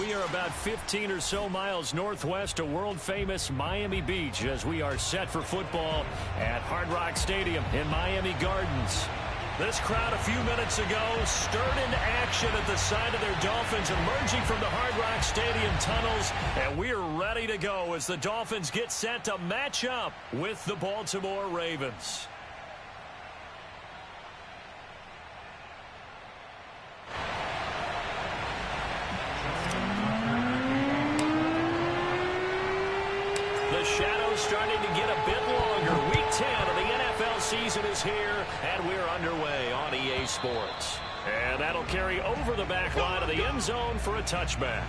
We are about 15 or so miles northwest of world-famous Miami Beach as we are set for football at Hard Rock Stadium in Miami Gardens. This crowd a few minutes ago stirred into action at the side of their Dolphins emerging from the Hard Rock Stadium tunnels, and we're ready to go as the Dolphins get set to match up with the Baltimore Ravens. The shadow's starting to get a bit longer. Week 10 of the NFL season is here, and we're underway on EA Sports. And that'll carry over the back line of the end zone for a touchback.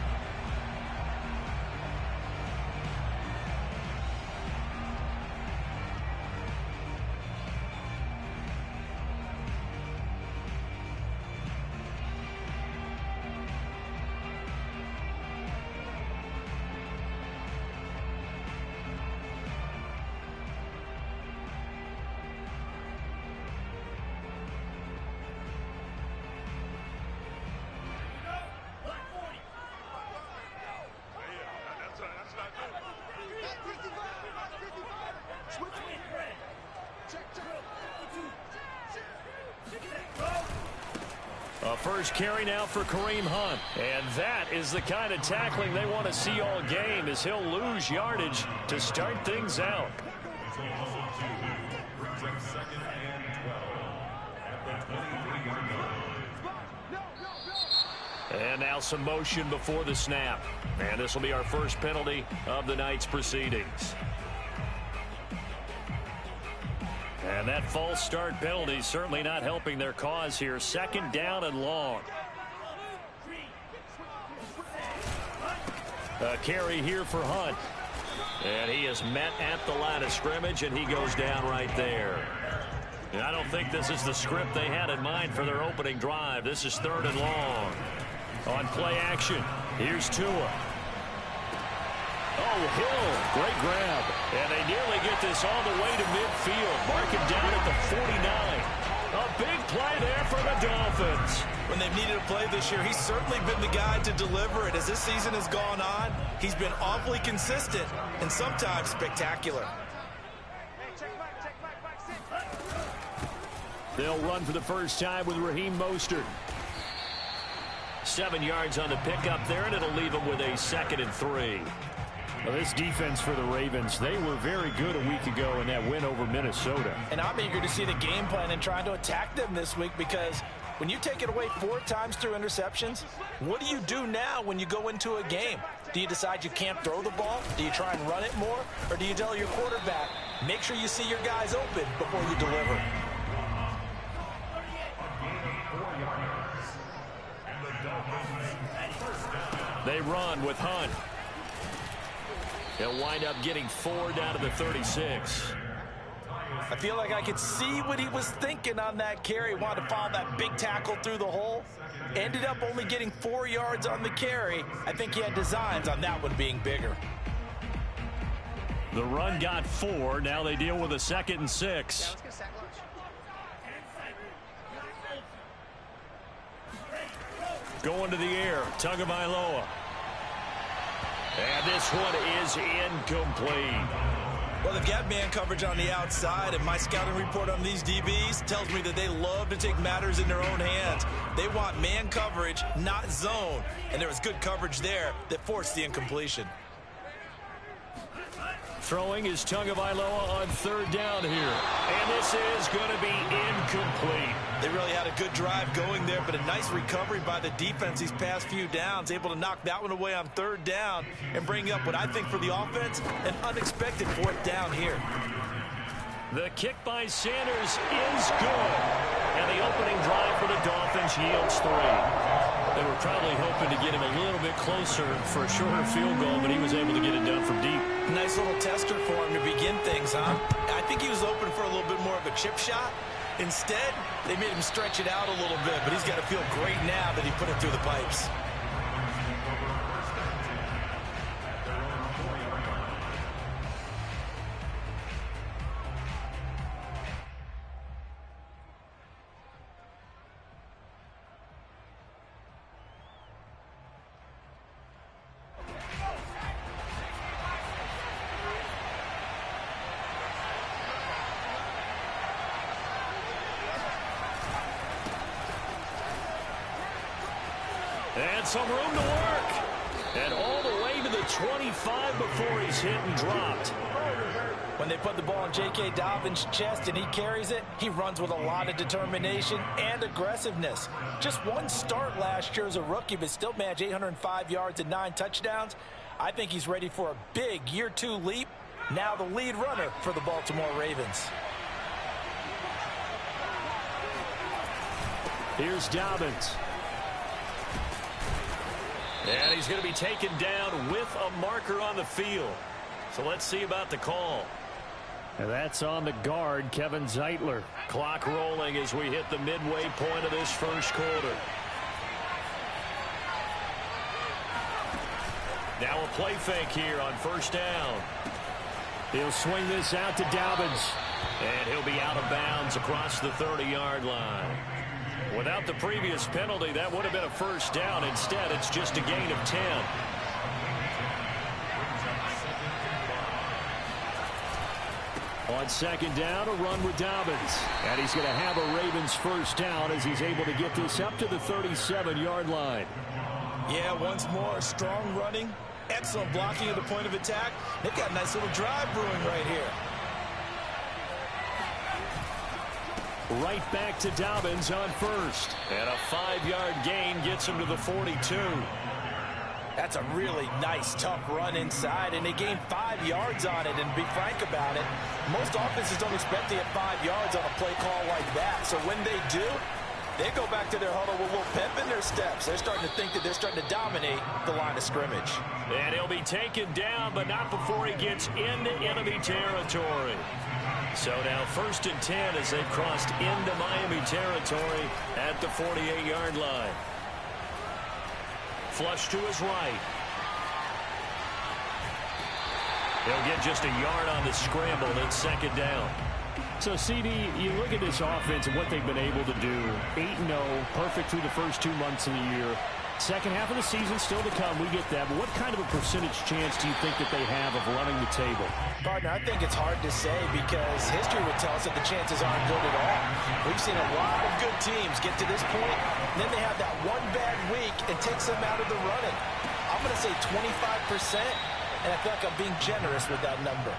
A first carry now for Kareem Hunt. And that is the kind of tackling they want to see all game, as he'll lose yardage to start things out. And now some motion before the snap. And this will be our first penalty of the night's proceedings. And that false start penalty certainly not helping their cause here. Second down and long. A carry here for Hunt. And he is met at the line of scrimmage, and he goes down right there. And I don't think this is the script they had in mind for their opening drive. This is third and long. On play action, here's Tua. Oh, Hill, great grab. And they nearly get this all the way to midfield. Mark it down at the 49. A big play there for the Dolphins. When they've needed a play this year, he's certainly been the guy to deliver it. As this season has gone on, he's been awfully consistent and sometimes spectacular. They'll run for the first time with Raheem Mostert. 7 yards on the pickup there, and it'll leave them with a 2nd and 3. Well, this defense for the Ravens, they were very good a week ago in that win over Minnesota. And I'm eager to see the game plan and trying to attack them this week, because when you take it away 4 times through interceptions, what do you do now when you go into a game? Do you decide you can't throw the ball? Do you try and run it more? Or do you tell your quarterback, make sure you see your guys open before you deliver? They run with Hunt. He'll wind up getting 4 down to the 36. I feel like I could see what he was thinking on that carry. Wanted to follow that big tackle through the hole. Ended up only getting 4 yards on the carry. I think he had designs on that one being bigger. The run got 4. Now they deal with a 2nd and 6. Going to the air, Tagovailoa. And this one is incomplete. Well, they've got man coverage on the outside, and my scouting report on these DBs tells me that they love to take matters in their own hands. They want man coverage, not zone. And there was good coverage there that forced the incompletion. Throwing is Tagovailoa on 3rd down here. And this is going to be incomplete. They really had a good drive going there, but a nice recovery by the defense these past few downs, able to knock that one away on 3rd down and bring up what I think for the offense, an unexpected 4th down here. The kick by Sanders is good. And the opening drive for the Dolphins yields 3. They were probably hoping to get him a little bit closer for a shorter field goal, but he was able to get it done from deep. Nice little tester for him to begin things, huh? I think he was open for a little bit more of a chip shot. Instead, they made him stretch it out a little bit, but he's got to feel great now that he put it through the pipes. got some room to work. And all the way to the 25 before he's hit and dropped. When they put the ball in J.K. Dobbins' chest and he carries it, he runs with a lot of determination and aggressiveness. Just one start last year as a rookie, but still managed 805 yards and 9 touchdowns. I think he's ready for a big year 2 leap. Now the lead runner for the Baltimore Ravens. Here's Dobbins. And he's going to be taken down with a marker on the field. So let's see about the call. And that's on the guard, Kevin Zeitler. Clock rolling as we hit the midway point of this first quarter. Now a play fake here on first down. He'll swing this out to Dobbins. And he'll be out of bounds across the 30-yard line. Without the previous penalty, that would have been a first down. Instead, it's just a gain of 10. On second down, a run with Dobbins. And he's going to have a Ravens first down as he's able to get this up to the 37-yard line. Yeah, once more, strong running, excellent blocking at the point of attack. They've got a nice little drive brewing right here. Right back to Dobbins on first. And a 5-yard gain gets him to the 42. That's a really nice, tough run inside, and they gained 5 yards on it. And to be frank about it, most offenses don't expect to get 5 yards on a play call like that. So when they do, they go back to their huddle with a little pep in their steps. They're starting to think that they're starting to dominate the line of scrimmage. And he'll be taken down, but not before he gets into enemy territory. So now 1st and 10 as they've crossed into Miami territory at the 48-yard line. Flush to his right. He'll get just a yard on the scramble, then second down. So, CD, you look at this offense and what they've been able to do. 8-0, perfect through the first 2 months of the year. Second half of the season still to come. We get that. But what kind of a percentage chance do you think that they have of running the table? Partner, I think it's hard to say because history would tell us that the chances aren't good at all. We've seen a lot of good teams get to this point, and then they have that one bad week and takes them out of the running. I'm going to say 25%, and I feel like I'm being generous with that number.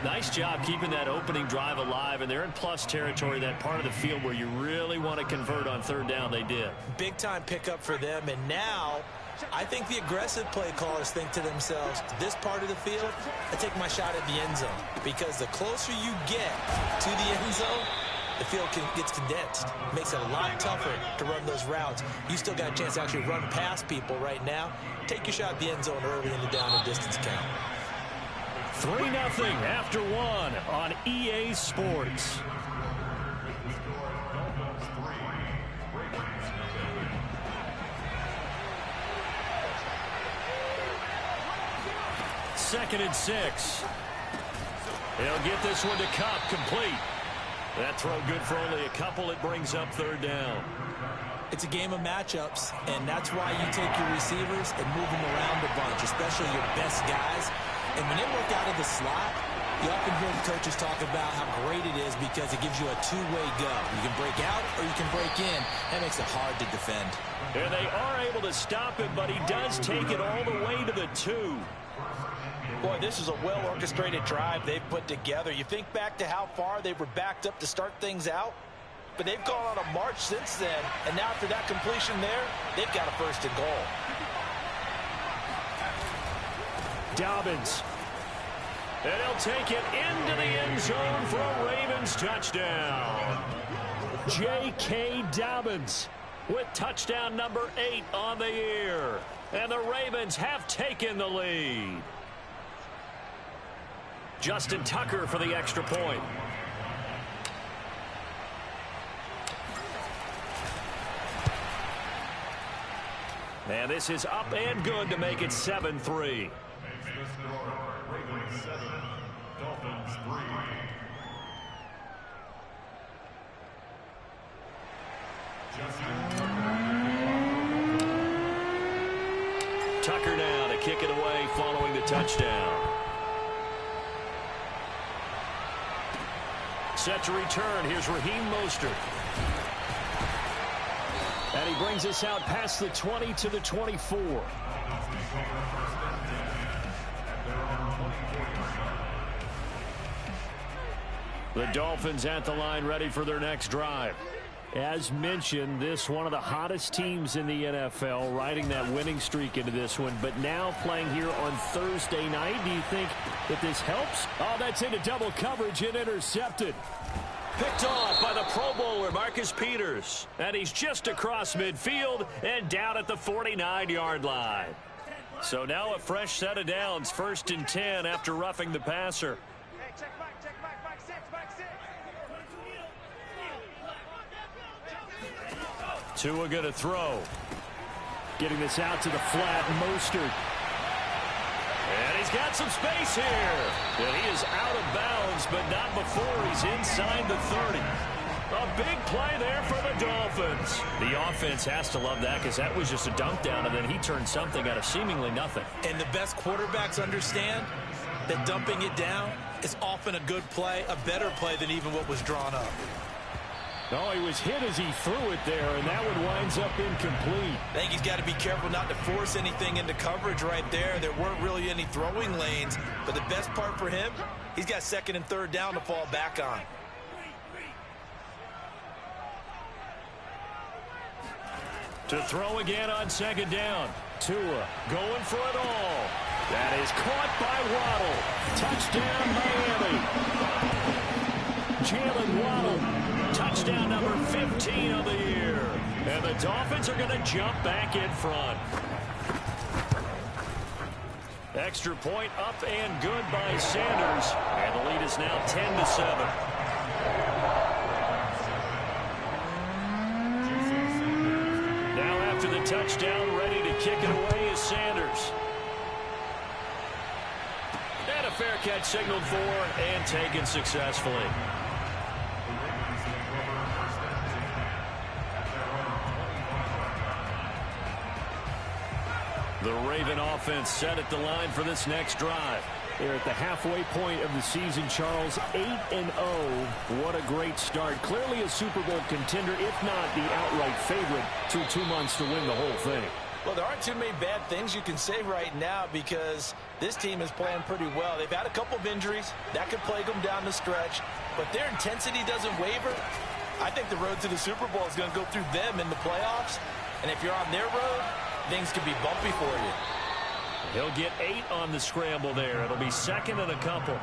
Nice job keeping that opening drive alive, and they're in plus territory, that part of the field where you really want to convert on third down. They did. Big time pickup for them, and now I think the aggressive play callers think to themselves, this part of the field, I take my shot at the end zone, because the closer you get to the end zone, the field gets condensed. Makes it a lot tougher to run those routes. You still got a chance to actually run past people right now. Take your shot at the end zone early in the down and distance count. 3-0 after 1 on EA Sports. Second and 6. He'll get this one to Cup, complete. That throw good for only a couple. It brings up third down. It's a game of matchups, and that's why you take your receivers and move them around a bunch, especially your best guys. And when they work out of the slot, you often hear the coaches talk about how great it is because it gives you a two-way go. You can break out or you can break in. That makes it hard to defend. And they are able to stop him, but he does take it all the way to the 2. Boy, this is a well-orchestrated drive they've put together. You think back to how far they were backed up to start things out, but they've gone on a march since then. And now after that completion there, they've got a first and goal. Dobbins. And he'll take it into the end zone for a Ravens touchdown. J.K. Dobbins with touchdown number 8 on the year. And the Ravens have taken the lead. Justin Tucker for the extra point. And this is up and good to make it 7-3. Ravens 7, Dolphins 3. Tucker now to kick it away following the touchdown. Set to return. Here's Raheem Mostert. And he brings us out past the 20 to the 24. The Dolphins at the line, ready for their next drive. As mentioned, this one of the hottest teams in the NFL, riding that winning streak into this one, but now playing here on Thursday night. Do you think that this helps? Oh, that's into double coverage and intercepted. Picked off by the Pro Bowler, Marcus Peters. And he's just across midfield and down at the 49-yard line. So now a fresh set of downs, 1st and 10 after roughing the passer. Tua going to throw. Getting this out to the flat, Mostert. And he's got some space here. And he is out of bounds, but not before he's inside the 30. A big play there for the Dolphins. The offense has to love that because that was just a dunk down, and then he turned something out of seemingly nothing. And the best quarterbacks understand that dumping it down is often a good play, a better play than even what was drawn up. Oh, he was hit as he threw it there, and that one winds up incomplete. I think he's got to be careful not to force anything into coverage right there. There weren't really any throwing lanes, but the best part for him, he's got 2nd and 3rd down to fall back on. To throw again on 2nd down. Tua going for it all. That is caught by Waddle. Touchdown, Miami. Jalen Waddle. Touchdown number 15 of the year. And the Dolphins are going to jump back in front. Extra point up and good by Sanders. And the lead is now 10-7. Now after the touchdown, ready to kick it away is Sanders. And a fair catch signaled for and taken successfully. The Raven offense set at the line for this next drive. They're at the halfway point of the season, Charles. 8-0. What a great start. Clearly a Super Bowl contender, if not the outright favorite, through 2 months to win the whole thing. Well, there aren't too many bad things you can say right now because this team is playing pretty well. They've had a couple of injuries. That could plague them down the stretch. But their intensity doesn't waver. I think the road to the Super Bowl is going to go through them in the playoffs. And if you're on their road, things could be bumpy for you. He'll get 8 on the scramble there. It'll be 2nd and a couple.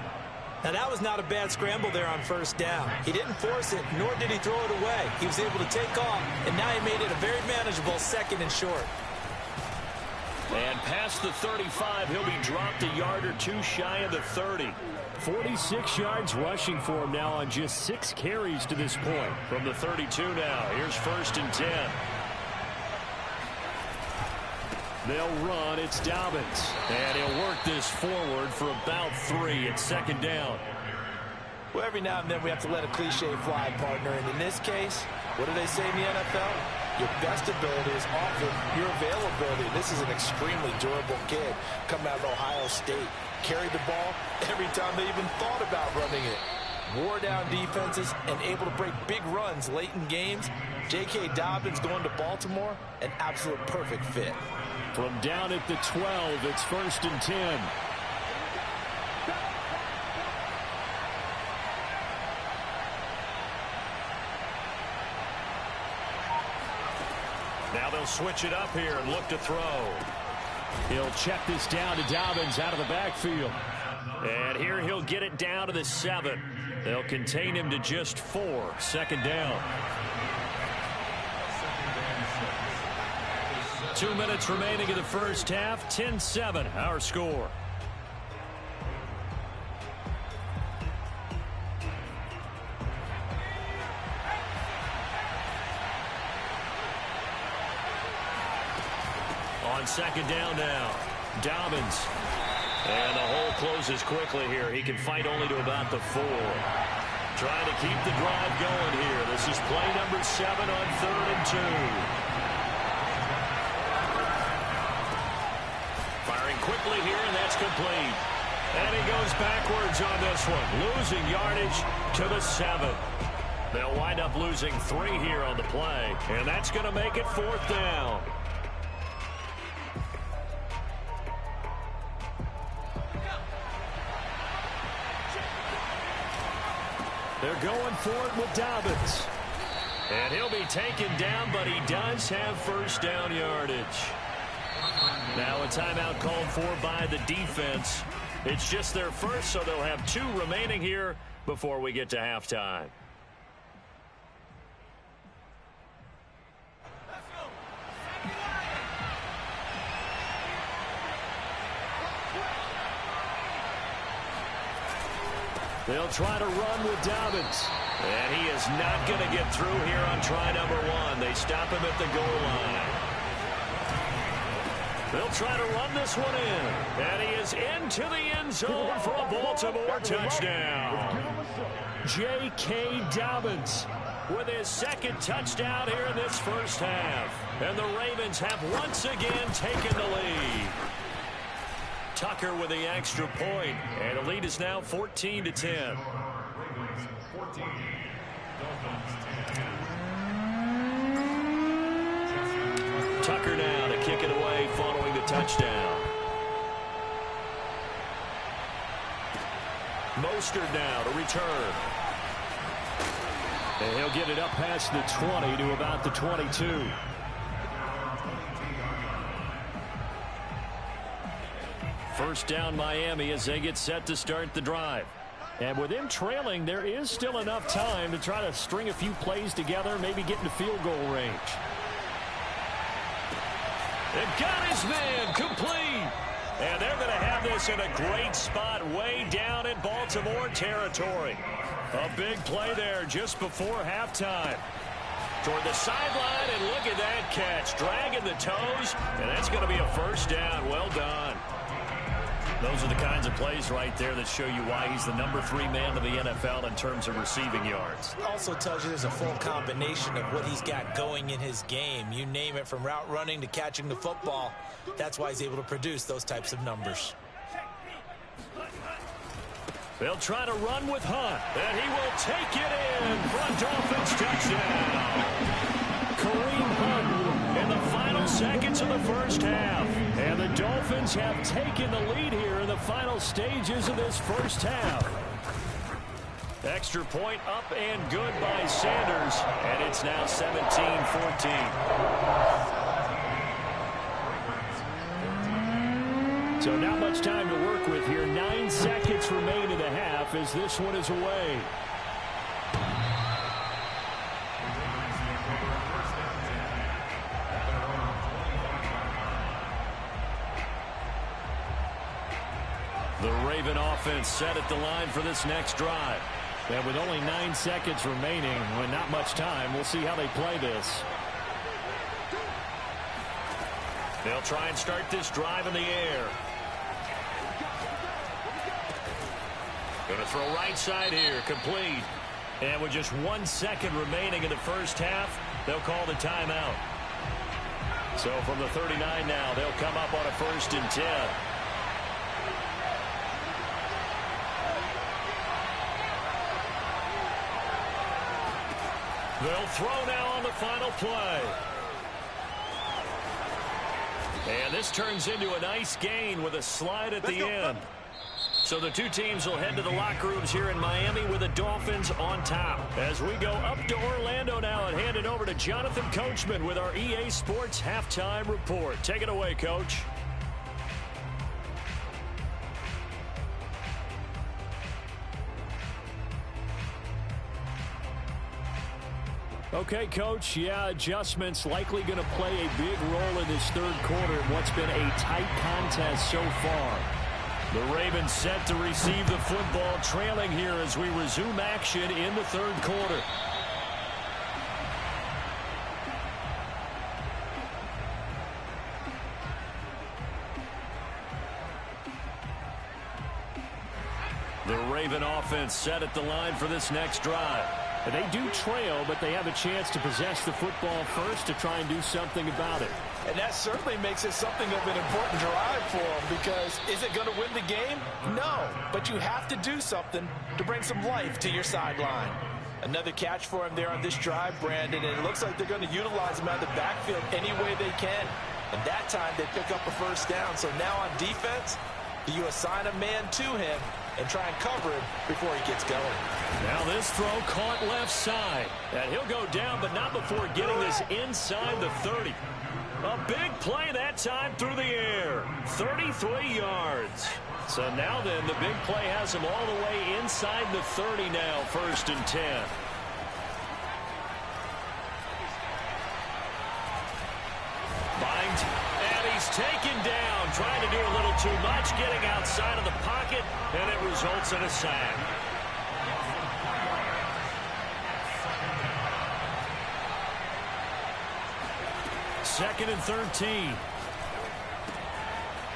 Now, that was not a bad scramble there on 1st down. He didn't force it, nor did he throw it away. He was able to take off, and now he made it a very manageable 2nd and short. And past the 35, he'll be dropped a yard or 2 shy of the 30. 46 yards rushing for him now on just 6 carries to this point. From the 32 now, here's 1st and 10. They'll run. It's Dobbins. And he'll work this forward for about 3 at 2nd down. Well, every now and then we have to let a cliche fly, partner. And in this case, what do they say in the NFL? Your best ability is often your availability. This is an extremely durable kid coming out of Ohio State. Carried the ball every time they even thought about running it. Wore down defenses and able to break big runs late in games. J.K. Dobbins going to Baltimore, an absolute perfect fit. From down at the 12, it's 1st and 10. Now they'll switch it up here and look to throw. He'll check this down to Dobbins out of the backfield. And here he'll get it down to the 7. They'll contain him to just 4. 2nd down. 2 minutes remaining in the first half. 10-7, our score. On 2nd down now, Dobbins. And the hole closes quickly here. He can fight only to about the 4. Trying to keep the drive going here. This is play number 7 on 3rd and 2. Firing quickly here, and that's complete. And he goes backwards on this one, losing yardage to the 7. They'll wind up losing 3 here on the play, and that's going to make it 4th down. They're going for it with Dobbins. And he'll be taken down, but he does have 1st down yardage. Now a timeout called for by the defense. It's just their first, so they'll have 2 remaining here before we get to halftime. They'll try to run with Dobbins. And he is not going to get through here on try number 1. They stop him at the goal line. They'll try to run this one in. And he is into the end zone for a Baltimore touchdown. J.K. Dobbins with his 2nd touchdown here in this first half. And the Ravens have once again taken the lead. Tucker with the extra point, and the lead is now 14-10. Ravens 14, Dolphins 10. Tucker now to kick it away following the touchdown. Mostert now to return. And he'll get it up past the 20 to about the 22. First down Miami as they get set to start the drive. And with him trailing, there is still enough time to try to string a few plays together, maybe get into field goal range. They've got his man complete. And they're going to have this in a great spot way down in Baltimore territory. A big play there just before halftime. Toward the sideline, and look at that catch. Dragging the toes, and that's going to be a 1st down. Well done. Those are the kinds of plays right there that show you why he's the number 3 man of the NFL in terms of receiving yards. Also tells you there's a full combination of what he's got going in his game. You name it, from route running to catching the football. That's why he's able to produce those types of numbers. They'll try to run with Hunt, and he will take it in for a Dolphins touchdown. Kareem Hunt in the final seconds of the first half. And the Dolphins have taken the lead here in the final stages of this first half. Extra point up and good by Sanders. And it's now 17-14. So not much time to work with here. 9 seconds remain in the half as this one is away. The Raven offense set at the line for this next drive. And with only 9 seconds remaining, and not much time, we'll see how they play this. They'll try and start this drive in the air. Going to throw right side here, complete. And with just 1 second remaining in the first half, they'll call the timeout. So from the 39 now, they'll come up on a 1st and 10. They'll throw now on the final play. And this turns into a nice gain with a slide at the end. So the 2 teams will head to the locker rooms here in Miami with the Dolphins on top. As we go up to Orlando now and hand it over to Jonathan Coachman with our EA Sports Halftime Report. Take it away, Coach. Okay, Coach, yeah, adjustments likely going to play a big role in this 3rd quarter in what's been a tight contest so far. The Ravens set to receive the football, trailing here as we resume action in the 3rd quarter. The Raven offense set at the line for this next drive. And they do trail, but they have a chance to possess the football first to try and do something about it. And that certainly makes it something of an important drive for them, because is it going to win the game? No, but you have to do something to bring some life to your sideline. Another catch for him there on this drive, Brandon, and it looks like they're going to utilize him out of the backfield any way they can. And that time they pick up a first down. So now on defense, do you assign a man to him and try and cover him before he gets going? Now this throw caught left side. And he'll go down, but not before getting this inside the 30. A big play that time through the air. 33 yards. So now then, the big play has him all the way inside the 30 now, 1st and 10. Bind, and he's taken down, trying to do a little too much, getting outside of the pocket, and it results in a sack. Second and 13.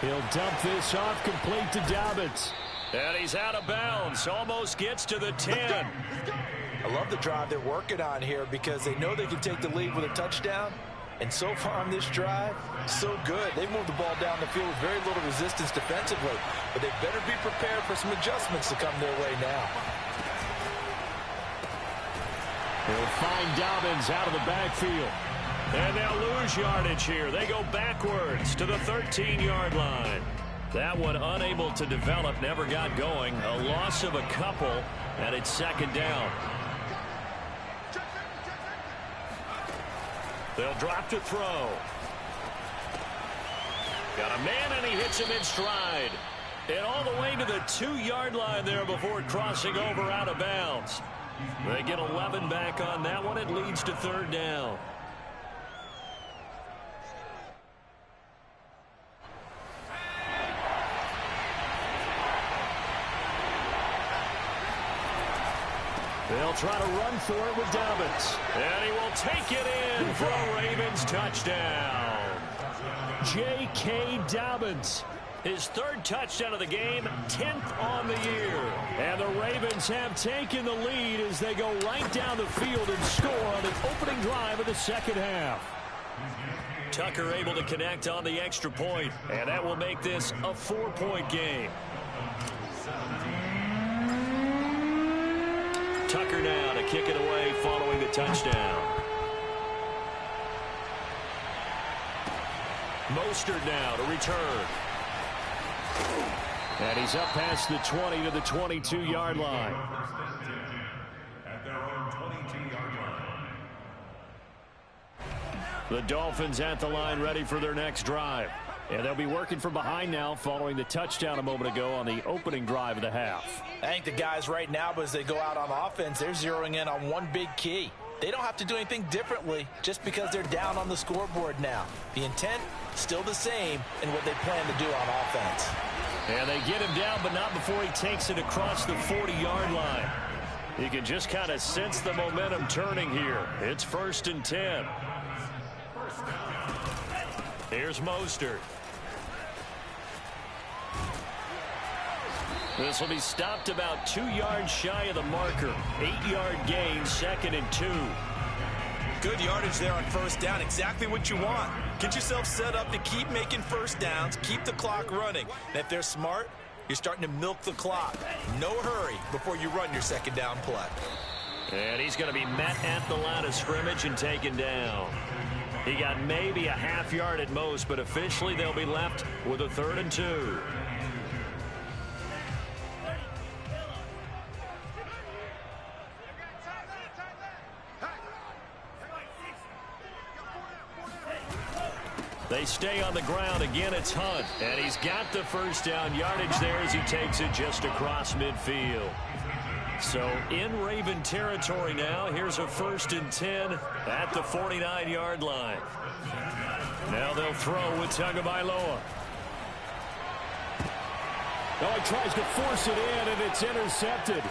He'll dump this off, complete to Dobbins. And he's out of bounds, almost gets to the 10. I love the drive they're working on here because they know they can take the lead with a touchdown. And so far on this drive, so good. They've moved the ball down the field with very little resistance defensively. But they better be prepared for some adjustments to come their way now. He'll find Dobbins out of the backfield. And they'll lose yardage here. They go backwards to the 13-yard line. That one unable to develop, never got going. A loss of a couple, and it's second down. They'll drop to throw. Got a man, and he hits him in stride. And all the way to the 2-yard line there before crossing over out of bounds. They get 11 back on that one. It leads to third down. They'll try to run for it with Dobbins. And he will take it in for a Ravens touchdown. J.K. Dobbins. His 3rd touchdown of the game, 10th on the year. And the Ravens have taken the lead as they go right down the field and score on the opening drive of the second half. Tucker able to connect on the extra point, and that will make this a 4-point game. Tucker now to kick it away following the touchdown. Mostert now to return. And he's up past the 20 to the 22-yard line. At their own 22-yard line. The Dolphins at the line ready for their next drive. And they'll be working from behind now following the touchdown a moment ago on the opening drive of the half. I think the guys right now, as they go out on offense, they're zeroing in on one big key. They don't have to do anything differently just because they're down on the scoreboard now. The intent, still the same in what they plan to do on offense. And they get him down, but not before he takes it across the 40-yard line. You can just kind of sense the momentum turning here. It's 1st and 10. Here's Mostert. This will be stopped about 2 yards shy of the marker. 8-yard gain, 2nd and 2. Good yardage there on first down. Exactly what you want. Get yourself set up to keep making first downs, keep the clock running. And if they're smart, you're starting to milk the clock. No hurry before you run your second down play. And he's going to be met at the line of scrimmage and taken down. He got maybe a half yard at most, but officially they'll be left with a 3rd and 2. They stay on the ground. Again, it's Hunt. And he's got the first down yardage there as he takes it just across midfield. So in Raven territory now. Here's a 1st and 10 at the 49-yard line. Now they'll throw with Tagovailoa. Oh, he tries to force it in, and it's intercepted.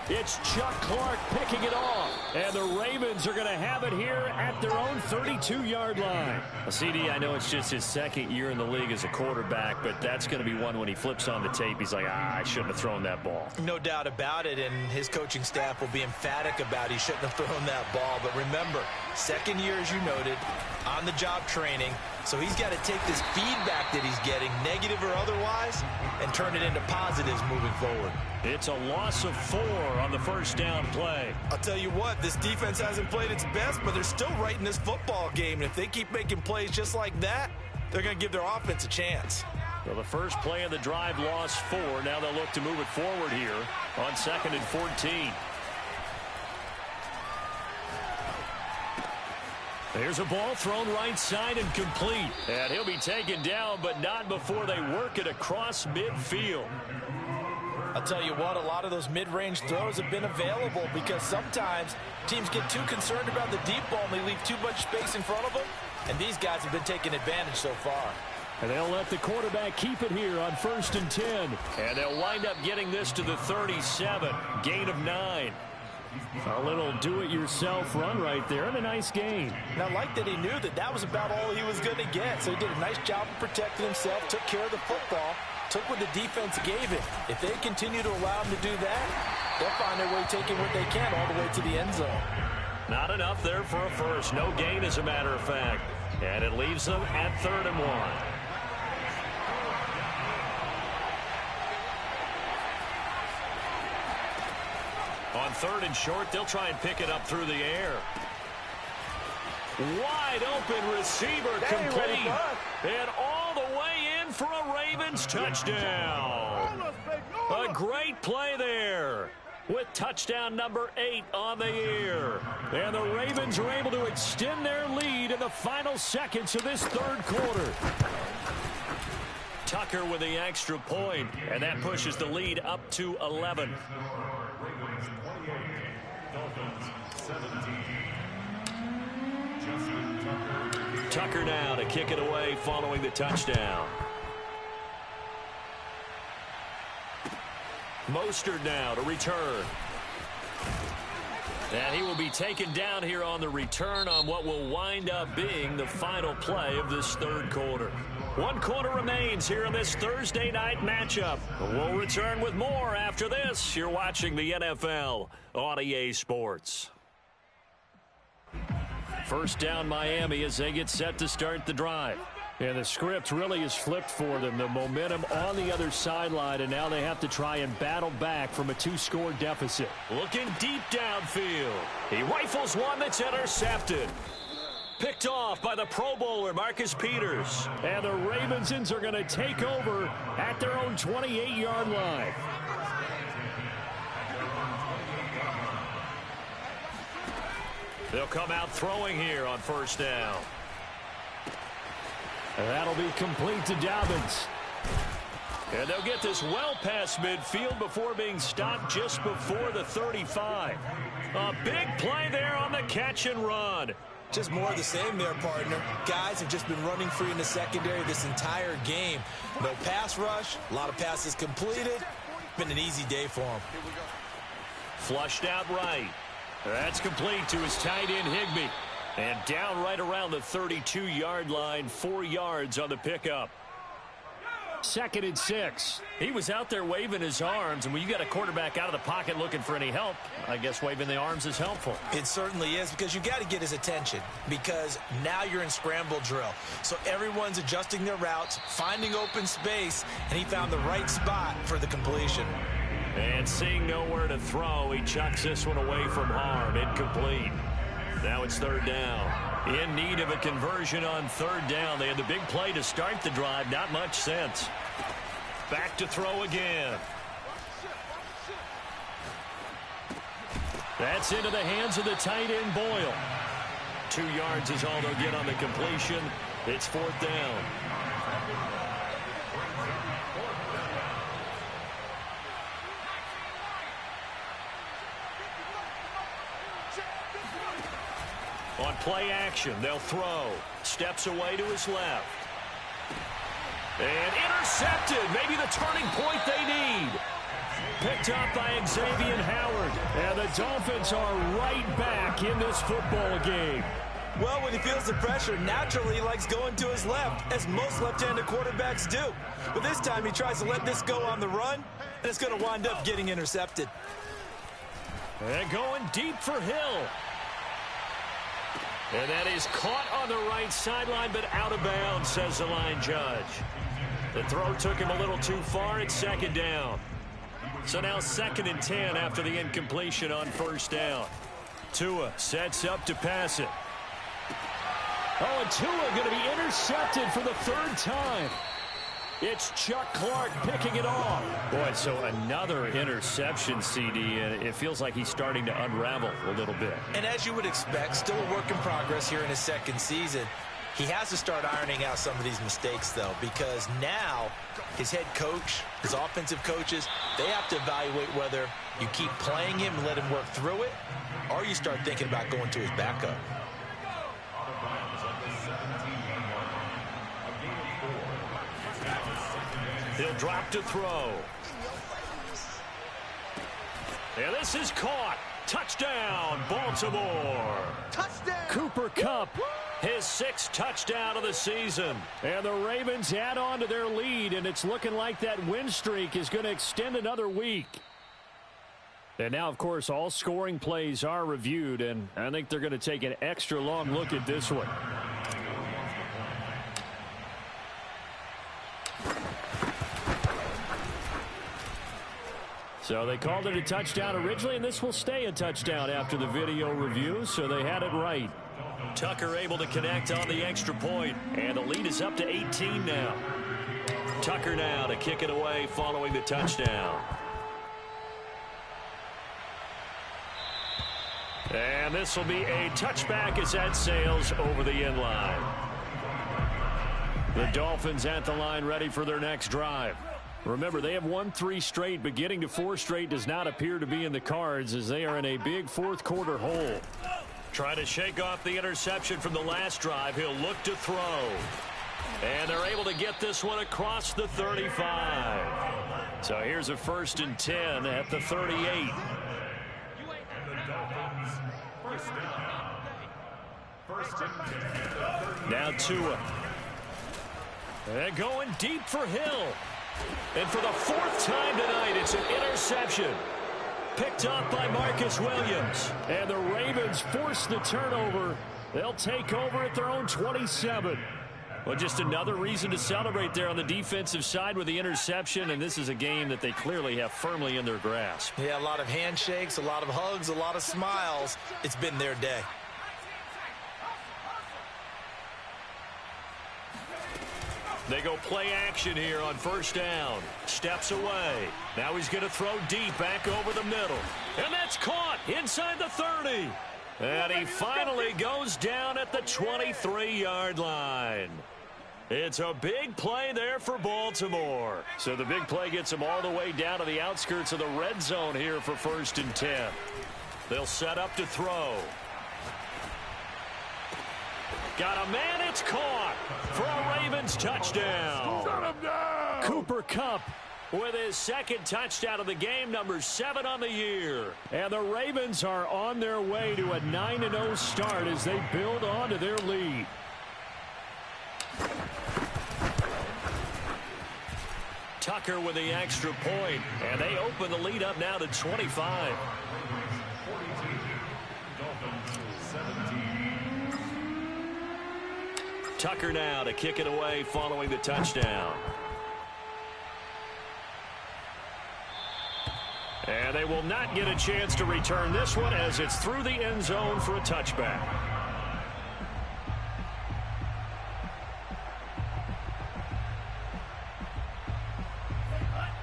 It's Chuck Clark picking it off. And the Ravens are going to have it here at their own 32-yard line. CD, I know it's just his 2nd year in the league as a quarterback, but that's going to be one when he flips on the tape. He's like, I shouldn't have thrown that ball. No doubt about it, and his coaching staff will be emphatic about he shouldn't have thrown that ball. But remember, 2nd year, as you noted, on-the-job training. So he's got to take this feedback that he's getting, negative or otherwise, and turn it into positives moving forward. It's a loss of 4 on the first down play. I'll tell you what, this defense hasn't played its best, but they're still right in this football game. And if they keep making plays just like that, they're going to give their offense a chance. Well, the first play of the drive lost 4. Now they'll look to move it forward here on 2nd and 14. There's a ball thrown right side and complete. And he'll be taken down, but not before they work it across midfield. I'll tell you what, a lot of those mid-range throws have been available because sometimes teams get too concerned about the deep ball and they leave too much space in front of them. And these guys have been taking advantage so far. And they'll let the quarterback keep it here on 1st and 10. And they'll wind up getting this to the 37. Gain of 9. A little do-it-yourself run right there, and a nice gain. And I like that he knew that that was about all he was going to get. So he did a nice job of protecting himself, took care of the football, took what the defense gave him. If they continue to allow him to do that, they'll find their way taking what they can all the way to the end zone. Not enough there for a first. No gain, as a matter of fact. And it leaves them at 3rd and 1. On 3rd and short, they'll try and pick it up through the air. Wide open receiver complete. And all the way in for a Ravens touchdown. A great play there with touchdown number 8 on the year. And the Ravens are able to extend their lead in the final seconds of this 3rd quarter. Tucker with the extra point, and that pushes the lead up to 11. Ravens 28, Dolphins 17. Tucker now to kick it away following the touchdown. Mostert now to return. And he will be taken down here on the return on what will wind up being the final play of this 3rd quarter. 1 quarter remains here in this Thursday night matchup. We'll return with more after this. You're watching the NFL on EA Sports. First down Miami as they get set to start the drive. And the script really is flipped for them. The momentum on the other sideline, and now they have to try and battle back from a 2-score deficit. Looking deep downfield. He rifles one that's intercepted. Picked off by the Pro Bowler, Marcus Peters. And the Ravensons are going to take over at their own 28-yard line. They'll come out throwing here on first down. And that'll be complete to Dobbins. And they'll get this well past midfield before being stopped just before the 35. A big play there on the catch and run. Just more of the same there, partner. Guys have just been running free in the secondary this entire game. No pass rush, a lot of passes completed. Been an easy day for them. Flushed out right. That's complete to his tight end, Higbee. And down right around the 32-yard line, 4 yards on the pickup. 2nd and 6. He was out there waving his arms, and when you got a quarterback out of the pocket looking for any help, I guess waving the arms is helpful. It certainly is, because you got to get his attention, because now you're in scramble drill. So everyone's adjusting their routes, finding open space, and he found the right spot for the completion. And seeing nowhere to throw, he chucks this one away from harm. Incomplete. Now it's 3rd down. In need of a conversion on 3rd down. They had the big play to start the drive. Not much sense. Back to throw again. That's into the hands of the tight end, Boyle. 2 yards is all they'll get on the completion. It's 4th down. On play action, they'll throw. Steps away to his left. And intercepted. Maybe the turning point they need. Picked up by Xavier Howard. And the Dolphins are right back in this football game. Well, when he feels the pressure, naturally he likes going to his left, as most left-handed quarterbacks do. But this time he tries to let this go on the run, and it's going to wind up getting intercepted. And going deep for Hill. And that is caught on the right sideline, but out of bounds, says the line judge. The throw took him a little too far. It's second down. So now 2nd and 10 after the incompletion on first down. Tua sets up to pass it. Oh, and Tua going to be intercepted for the 3rd time. It's Chuck Clark picking it off. Boy, so another interception, CD, and it feels like he's starting to unravel a little bit. And as you would expect, still a work in progress here in his 2nd season. He has to start ironing out some of these mistakes, though, because now his head coach, his offensive coaches, they have to evaluate whether you keep playing him and let him work through it, or you start thinking about going to his backup. He'll drop to throw. And this is caught. Touchdown, Baltimore. Touchdown. Cooper Kupp, his 6th touchdown of the season. And the Ravens add on to their lead, and it's looking like that win streak is going to extend another week. And now, of course, all scoring plays are reviewed, and I think they're going to take an extra long look at this one. So they called it a touchdown originally, and this will stay a touchdown after the video review, so they had it right. Tucker able to connect on the extra point, and the lead is up to 18 now. Tucker now to kick it away following the touchdown. And this will be a touchback as that sails over the end line. The Dolphins at the line ready for their next drive. Remember, they have won 3 straight, but getting to 4 straight does not appear to be in the cards as they are in a big 4th quarter hole. Trying to shake off the interception from the last drive. He'll look to throw. And they're able to get this one across the 35. So here's a 1st and 10 at the 38. Now Tua. And going deep for Hill. And for the 4th time tonight, it's an interception. Picked up by Marcus Williams. And the Ravens force the turnover. They'll take over at their own 27. Well, just another reason to celebrate there on the defensive side with the interception, and this is a game that they clearly have firmly in their grasp. Yeah, a lot of handshakes, a lot of hugs, a lot of smiles. It's been their day. They go play action here on first down. Steps away. Now he's going to throw deep back over the middle. And that's caught inside the 30. And he finally goes down at the 23-yard line. It's a big play there for Baltimore. So the big play gets them all the way down to the outskirts of the red zone here for 1st and 10. They'll set up to throw. Got a man, it's caught for a Ravens touchdown. Cooper Kupp with his 2nd touchdown of the game, number 7 on the year. And the Ravens are on their way to a 9-0 start as they build on to their lead. Tucker with the extra point, and they open the lead up now to 25. Tucker now to kick it away following the touchdown. And they will not get a chance to return this one as it's through the end zone for a touchback.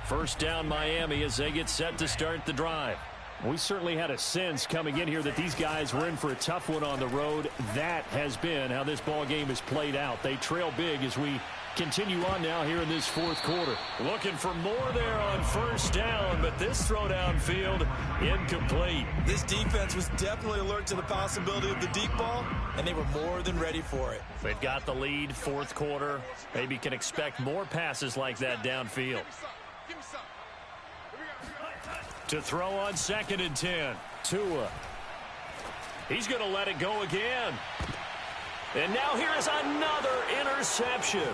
First down Miami as they get set to start the drive. We certainly had a sense coming in here that these guys were in for a tough one on the road. That has been how this ball game has played out. They trail big as we continue on now here in this 4th quarter. Looking for more there on first down, but this throw downfield incomplete. This defense was definitely alert to the possibility of the deep ball, and they were more than ready for it. They've got the lead, 4th quarter. Maybe can expect more passes like that downfield. To throw on 2nd and 10. Tua. He's going to let it go again. And now here is another interception.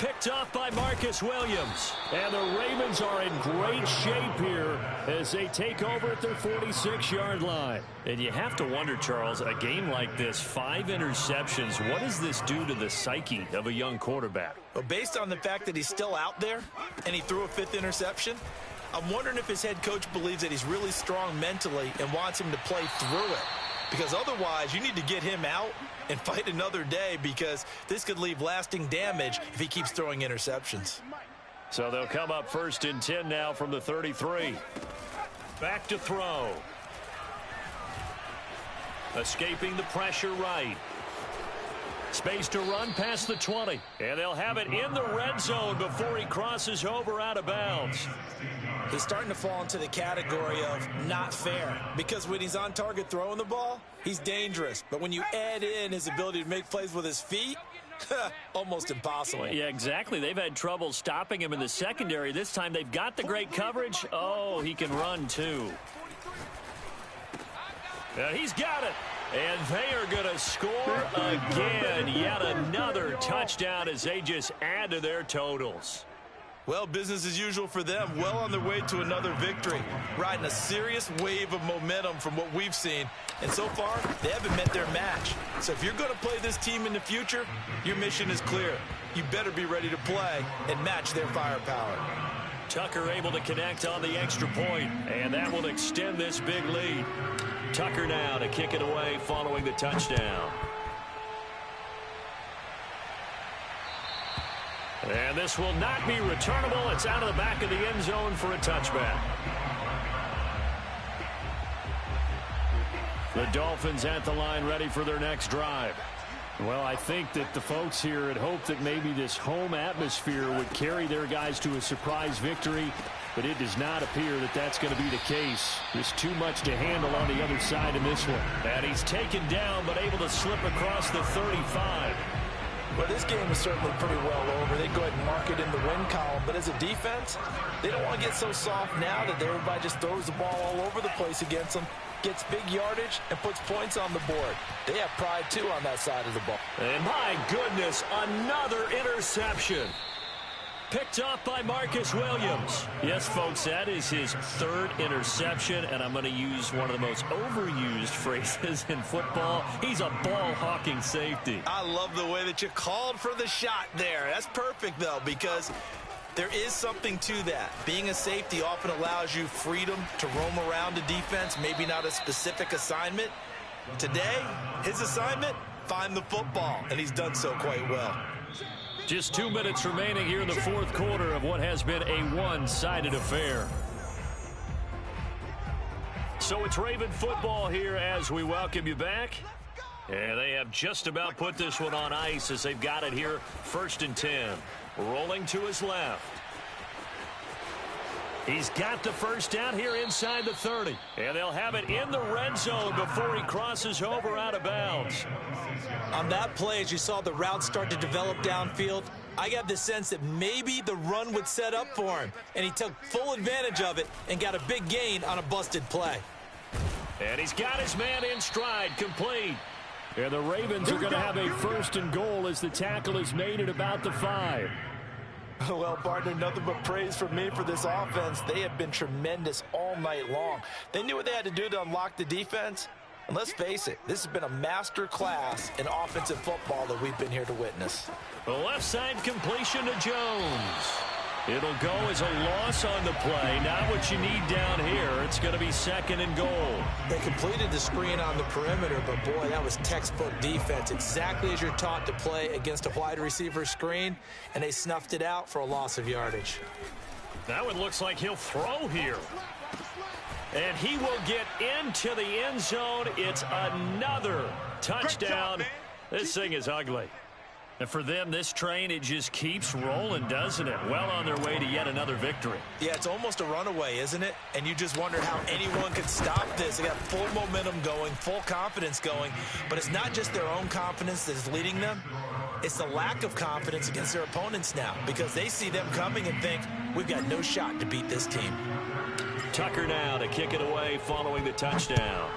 Picked off by Marcus Williams. And the Ravens are in great shape here as they take over at their 46-yard line. And you have to wonder, Charles, a game like this, 5 interceptions, what does this do to the psyche of a young quarterback? Well, based on the fact that he's still out there and he threw a 5th interception, I'm wondering if his head coach believes that he's really strong mentally and wants him to play through it. Because otherwise, you need to get him out and fight another day, because this could leave lasting damage if he keeps throwing interceptions. So they'll come up 1st and 10 now from the 33. Back to throw. Escaping the pressure right. Space to run past the 20. And they'll have it in the red zone before he crosses over out of bounds. He's starting to fall into the category of not fair, because when he's on target throwing the ball, he's dangerous. But when you add in his ability to make plays with his feet, almost impossible. Yeah, exactly. They've had trouble stopping him in the secondary. This time they've got the great coverage. Oh, he can run too. He's got it. And they are going to score again. Yet another touchdown as they just add to their totals. Well, business as usual for them. Well on their way to another victory. Riding a serious wave of momentum from what we've seen. And so far, they haven't met their match. So if you're going to play this team in the future, your mission is clear. You better be ready to play and match their firepower. Tucker able to connect on the extra point, and that will extend this big lead. Tucker now to kick it away following the touchdown. And this will not be returnable. It's out of the back of the end zone for a touchback. The Dolphins at the line ready for their next drive. Well, I think that the folks here had hoped that maybe this home atmosphere would carry their guys to a surprise victory, but it does not appear that that's going to be the case. There's too much to handle on the other side in this one. And he's taken down, but able to slip across the 35. Well, this game is certainly pretty well over. They go ahead and mark it in the win column. But as a defense, they don't want to get so soft now that everybody just throws the ball all over the place against them, gets big yardage, and puts points on the board. They have pride, too, on that side of the ball. And my goodness, another interception. Picked off by Marcus Williams. Yes, folks, that is his 3rd interception, and I'm going to use one of the most overused phrases in football. He's a ball-hawking safety. I love the way that you called for the shot there. That's perfect, though, because there is something to that. Being a safety often allows you freedom to roam around the defense, maybe not a specific assignment. Today, his assignment, find the football, and he's done so quite well. Just 2 minutes remaining here in the 4th quarter of what has been a one-sided affair. So it's Raven football here as we welcome you back. And they have just about put this one on ice as they've got it here. 1st and 10. Rolling to his left. He's got the first down here inside the 30. And they'll have it in the red zone before he crosses over out of bounds. On that play, as you saw the route start to develop downfield, I got the sense that maybe the run would set up for him. And he took full advantage of it and got a big gain on a busted play. And he's got his man in stride, complete. And the Ravens are going to have a 1st and goal as the tackle is made at about the 5. Well, partner, nothing but praise from me for this offense. They have been tremendous all night long. They knew what they had to do to unlock the defense. And let's face it, this has been a master class in offensive football that we've been here to witness. The left side completion to Jones. It'll go as a loss on the play. Not what you need down here. It's going to be 2nd and goal. They completed the screen on the perimeter, but boy, that was textbook defense. Exactly as you're taught to play against a wide receiver screen, and they snuffed it out for a loss of yardage. Now it looks like he'll throw here. And he will get into the end zone. It's another touchdown. This thing is ugly. And for them, this train, it just keeps rolling, doesn't it? Well on their way to yet another victory. Yeah, it's almost a runaway, isn't it? And you just wonder how anyone could stop this. They got full momentum going, full confidence going. But it's not just their own confidence that is leading them. It's the lack of confidence against their opponents now, because they see them coming and think, we've got no shot to beat this team. Tucker now to kick it away following the touchdown.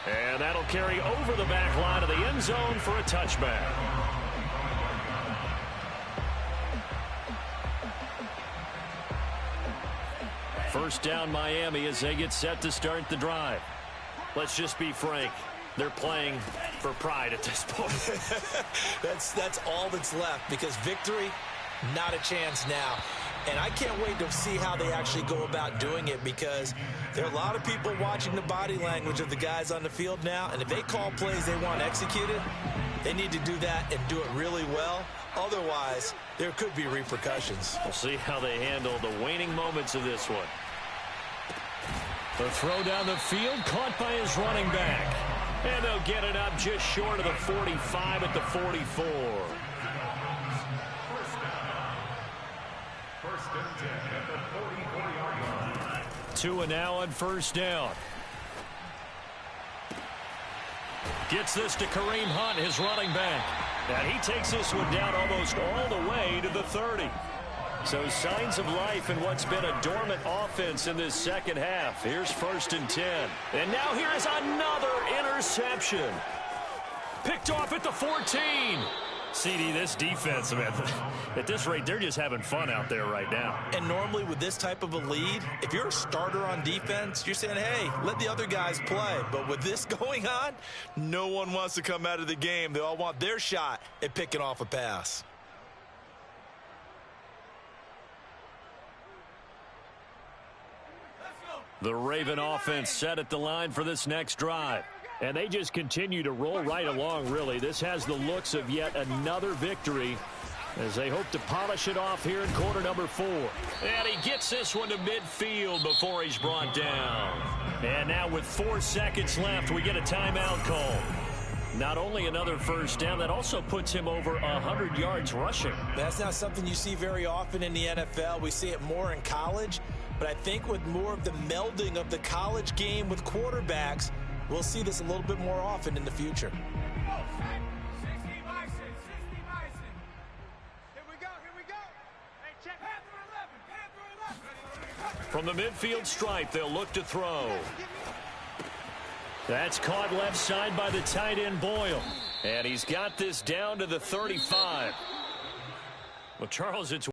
And And that'll carry over the back line of the end zone for a touchback. First down Miami as they get set to start the drive. Let's just be frank. They're playing for pride at this point. That's all that's left, because victory, not a chance now. And I can't wait to see how they actually go about doing it, because there are a lot of people watching the body language of the guys on the field now, and if they call plays they want executed, they need to do that and do it really well. Otherwise, there could be repercussions. We'll see how they handle the waning moments of this one. The throw down the field, caught by his running back. And they'll get it up just short of the 45 at the 44. First and 10 at the 44-yard line. 2 and now on first down. Gets this to Kareem Hunt, his running back. And he takes this one down almost all the way to the 30. So signs of life in what's been a dormant offense in this second half. Here's first and 10. And now here is another interception. Picked off at the 14. CD, this defense, man, at this rate, they're just having fun out there right now. And normally with this type of a lead, if you're a starter on defense, you're saying, hey, let the other guys play. But with this going on, no one wants to come out of the game. They all want their shot at picking off a pass. The Raven offense set at the line for this next drive. And they just continue to roll right along, really. This has the looks of yet another victory as they hope to polish it off here in quarter number 4. And he gets this one to midfield before he's brought down. And now with 4 seconds left, we get a timeout call. Not only another first down, that also puts him over 100 yards rushing. That's not something you see very often in the NFL. We see it more in college. But I think with more of the melding of the college game with quarterbacks, we'll see this a little bit more often in the future. From the midfield stripe, they'll look to throw. That's caught left side by the tight end Boyle. And he's got this down to the 35. Well, Charles, it's